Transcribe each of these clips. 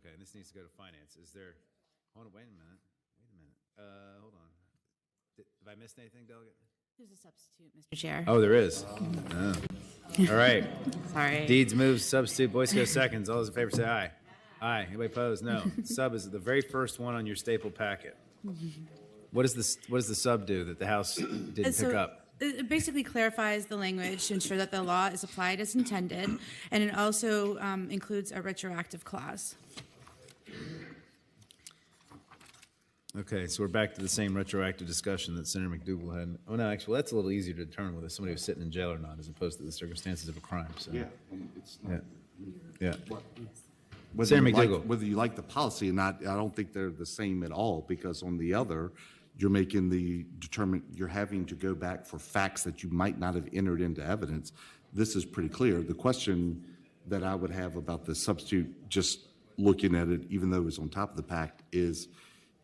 Okay, and this needs to go to finance. Is there, hold on, wait a minute. Hold on. Have I missed anything, Delegate? There's a substitute, Mr. Chair. Oh, there is. Oh. All right. Sorry. Deeds moves, substitute, Boy Scout seconds. All those in favor say aye. Aye. Anybody opposed? No. Sub is the very first one on your staple packet. What does the sub do that the House didn't pick up? It basically clarifies the language to ensure that the law is applied as intended, and it also includes a retroactive clause. Okay, so we're back to the same retroactive discussion that Senator McDougal had. Oh, no, actually, that's a little easier to determine whether somebody was sitting in jail or not, as opposed to the circumstances of a crime. So. Yeah, it's not. Yeah. Whether Senator you like the policy or not, I don't think they're the same at all, because on the other, you're you're having to go back for facts that you might not have entered into evidence. This is pretty clear. The question that I would have about the substitute, just looking at it, even though it's on top of the pact, is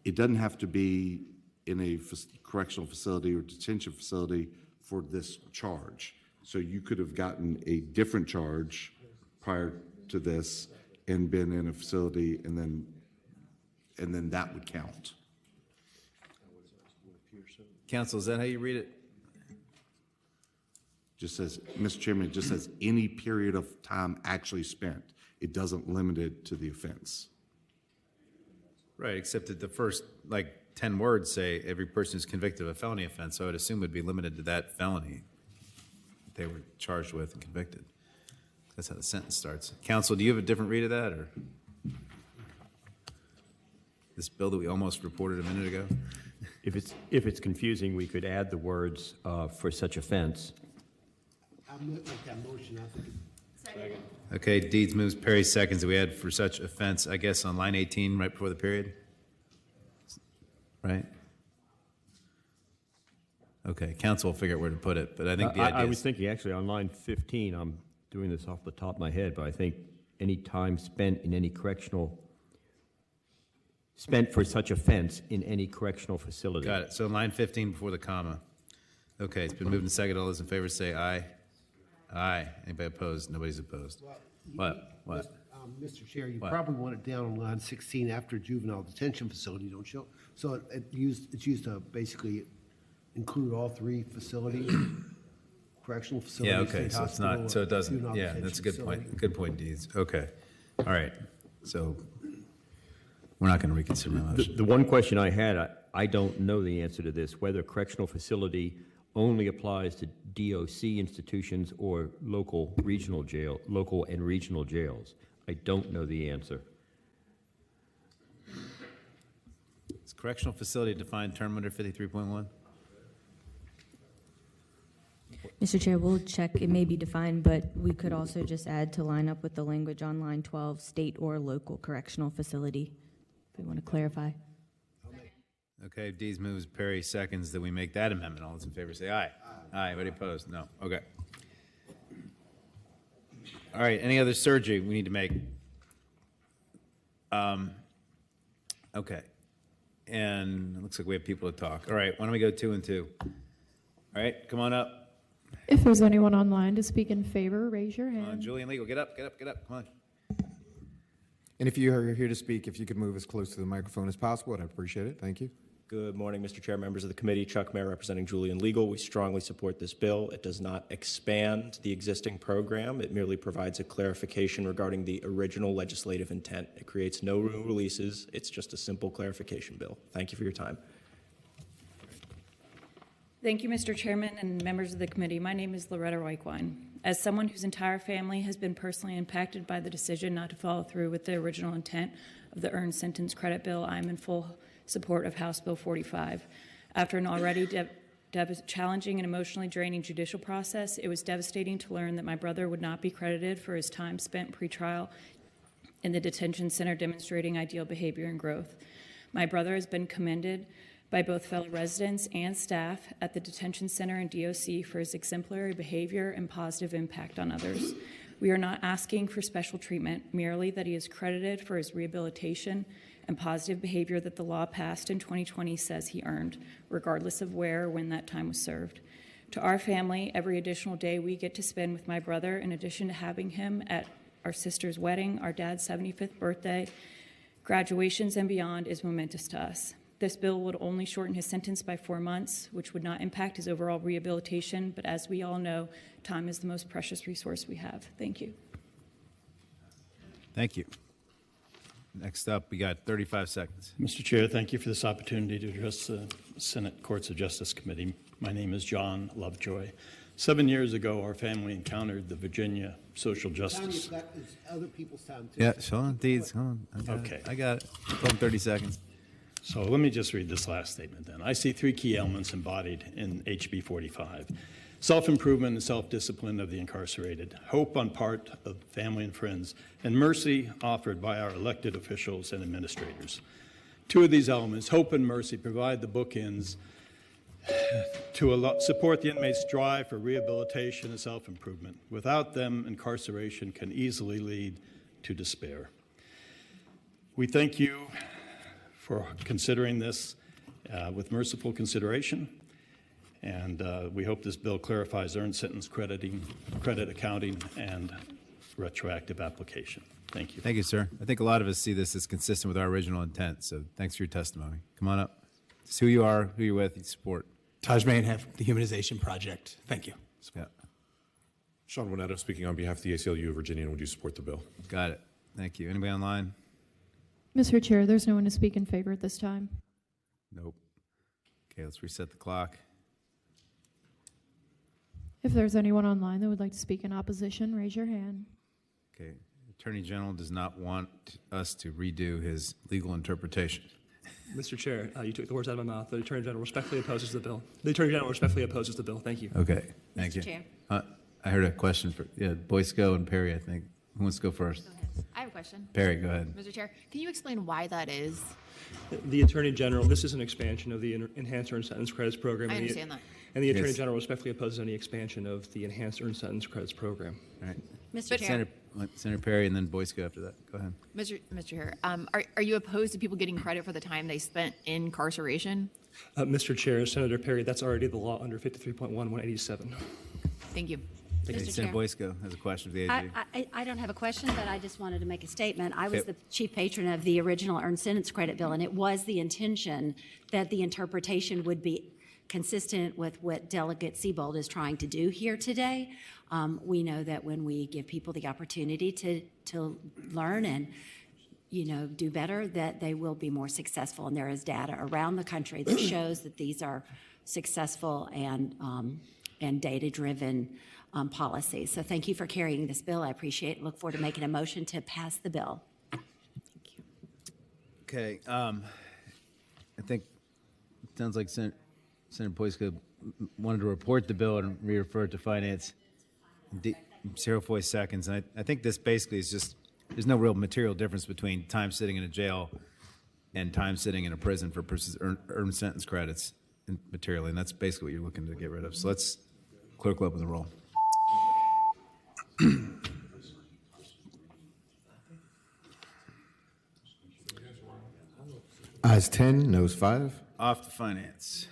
it doesn't have to be in a correctional facility or detention facility for this charge. So you could have gotten a different charge prior to this and been in a facility, and then that would count. Counsel, is that how you read it? Just says, Mr. Chairman, it just says any period of time actually spent. It doesn't limit it to the offense. Right, except that the first, 10 words say every person is convicted of a felony offense, so I would assume it would be limited to that felony they were charged with and convicted. That's how the sentence starts. Counsel, do you have a different read of that, or this bill that we almost reported a minute ago? If it's confusing, we could add the words for such offense. I'll make that motion. I think. Second. Okay, Deeds moves, Perry seconds, that we add for such offense, I guess, on line 18, right before the period? Right? Okay, counsel will figure out where to put it, but I think the idea I was thinking, actually, on line 15, I'm doing this off the top of my head, but I think any time spent in any spent for such offense in any correctional facility. Got it. So line 15 before the comma. Okay, it's been moved and seconded. All those in favor say aye. Aye. Anybody opposed? Nobody's opposed. Well, What? Mr. Chair, you What? probably want it down on line 16 after juvenile detention facility, don't you? So it's used to basically include all three facilities, correctional facilities. Yeah, okay, state so it's hospital, not, so it doesn't, juvenile yeah, that's a good detention point. Good point, Deeds. Okay. All right. So we're not going to reconsider my motion. The one question I had, I don't know the answer to this, whether correctional facility only applies to DOC institutions or local and regional jails. I don't know the answer. Is correctional facility a defined term under 53.1? Mr. Chair, we'll check. It may be defined, but we could also just add to line up with the language on line 12, state or local correctional facility, if we want to clarify. Okay, Deeds moves, Perry seconds, that we make that amendment. All those in favor say aye. Aye. Anybody opposed? No. Okay. All right, any other surgery we need to make? Okay. And it looks like we have people to talk. All right, why don't we go 2 and 2? All right, come on up. If there's anyone online to speak in favor, raise your hand. Julian Legal, get up. Come on. And if you are here to speak, if you could move as close to the microphone as possible, I'd appreciate it. Thank you. Good morning, Mr. Chair, members of the committee. Chuck Mayer representing Julian Legal. We strongly support this bill. It does not expand the existing program. It merely provides a clarification regarding the original legislative intent. It creates no new releases. It's just a simple clarification bill. Thank you for your time. Thank you, Mr. Chairman and members of the committee. My name is Loretta Reichwein. As someone whose entire family has been personally impacted by the decision not to follow through with the original intent of the earned sentence credit bill, I am in full support of House Bill 45. After an already challenging and emotionally draining judicial process, it was devastating to learn that my brother would not be credited for his time spent pretrial in the detention center demonstrating ideal behavior and growth. My brother has been commended by both fellow residents and staff at the detention center and DOC for his exemplary behavior and positive impact on others. We are not asking for special treatment, merely that he is credited for his rehabilitation and positive behavior that the law passed in 2020 says he earned, regardless of where or when that time was served. To our family, every additional day we get to spend with my brother, in addition to having him at our sister's wedding, our dad's 75th birthday, graduations and beyond is momentous to us. This bill would only shorten his sentence by 4 months, which would not impact his overall rehabilitation, but as we all know, time is the most precious resource we have. Thank you. Thank you. Next up, we got 35 seconds. Mr. Chair, thank you for this opportunity to address the Senate Courts of Justice Committee. My name is John Lovejoy. 7 years ago, our family encountered the Virginia social justice. That is other people's time, too. Yeah, Sean, Deeds, hold on. Okay. I got it. Hold on 30 seconds. So let me just read this last statement then. I see three key elements embodied in HB 45. Self-improvement and self-discipline of the incarcerated, hope on part of family and friends, and mercy offered by our elected officials and administrators. Two of these elements, hope and mercy, provide the bookends to support the inmates' drive for rehabilitation and self-improvement. Without them, incarceration can easily lead to despair. We thank you for considering this with merciful consideration. And we hope this bill clarifies earned sentence credit accounting, and retroactive application. Thank you. Thank you, sir. I think a lot of us see this as consistent with our original intent, so thanks for your testimony. Come on up. Just who you are, who you're with, you support. Taj Mayenhef, the Humanization Project. Thank you. Yeah. Sean Winetto speaking on behalf of the ACLU of Virginia, and would you support the bill? Got it. Thank you. Anybody online? Mr. Chair, there's no one to speak in favor at this time. Nope. Okay, let's reset the clock. If there's anyone online that would like to speak in opposition, raise your hand. Okay. Attorney General does not want us to redo his legal interpretation. Mr. Chair, you took the words out of my mouth. The Attorney General respectfully opposes the bill. The Attorney General respectfully opposes the bill. Thank you. Okay. Thank Mr. you. Chair. I heard a question for Boysko and Perry, I think. Who wants to go first? I have a question. Perry, go ahead. Mr. Chair, can you explain why that is? The Attorney General, this is an expansion of the Enhanced Earned Sentence Credits Program. I understand that. And the Attorney General respectfully opposes any expansion of the Enhanced Earned Sentence Credits Program. All right. Mr. Chair. Senator Perry and then Boysko after that. Go ahead. Mr. Chair, are you opposed to people getting credit for the time they spent in incarceration? Mr. Chair, Senator Perry, that's already the law under 53.1187. Thank you. Senator Boysko has a question for the AG. I don't have a question, but I just wanted to make a statement. I was the chief patron of the original Earned Sentence Credit Bill, and it was the intention that the interpretation would be consistent with what Delegate Siebold is trying to do here today. We know that when we give people the opportunity to learn and do better, that they will be more successful. And there is data around the country that shows that these are successful and data-driven policies. So thank you for carrying this bill. I appreciate it. Look forward to making a motion to pass the bill. Thank you. Okay. I think it sounds like Senator Boysko wanted to report the bill and re-refer it to Finance. 0.4 seconds. And I think this basically is just, there's no real material difference between time sitting in a jail and time sitting in a prison for earned sentence credits materially. And that's basically what you're looking to get rid of. So let's clerk will open the roll. Ayes 10, noes 5. Off to Finance.